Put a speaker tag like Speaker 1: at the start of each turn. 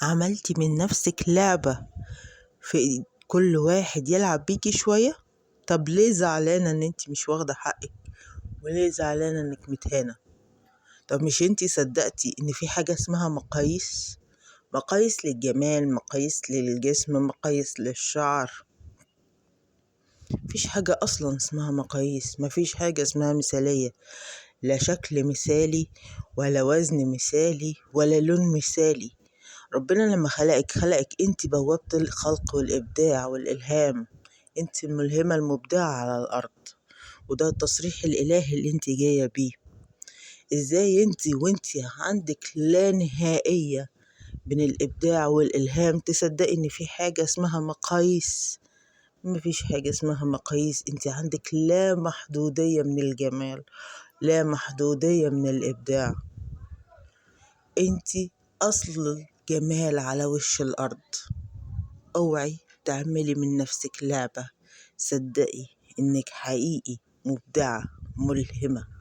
Speaker 1: عملتي من نفسك لعبة في كل واحد يلعب بيكي شوية؟ طب ليه زعلانة ان انت مش واخدة حقك؟ وليه زعلانة انك متهانة؟ طب مش انت صدقتي ان في حاجة اسمها مقاييس؟ مقاييس للجمال، مقاييس للجسم، مقاييس للشعر. مفيش حاجة اصلا اسمها مقاييس، مفيش حاجة اسمها مثالية. لا شكل مثالي ولا وزن مثالي ولا لون مثالي. ربنا لما خلقك انت بوابة الخلق والإبداع والإلهام. انت الملهمة المبدعة على الأرض، وده التصريح الإلهي اللي انت جاية بيه. ازاي انت وانت عندك لا نهائية من الإبداع والإلهام تصدقي ان في حاجة اسمها مقاييس؟ مفيش حاجة اسمها مقاييس. انت عندك لا محدودية من الجمال، لا محدودية من الإبداع. انت أصل الجمال على وش الأرض. اوعي تعملي من نفسك لعبة. صدقي انك حقيقي مبدعة ملهمة.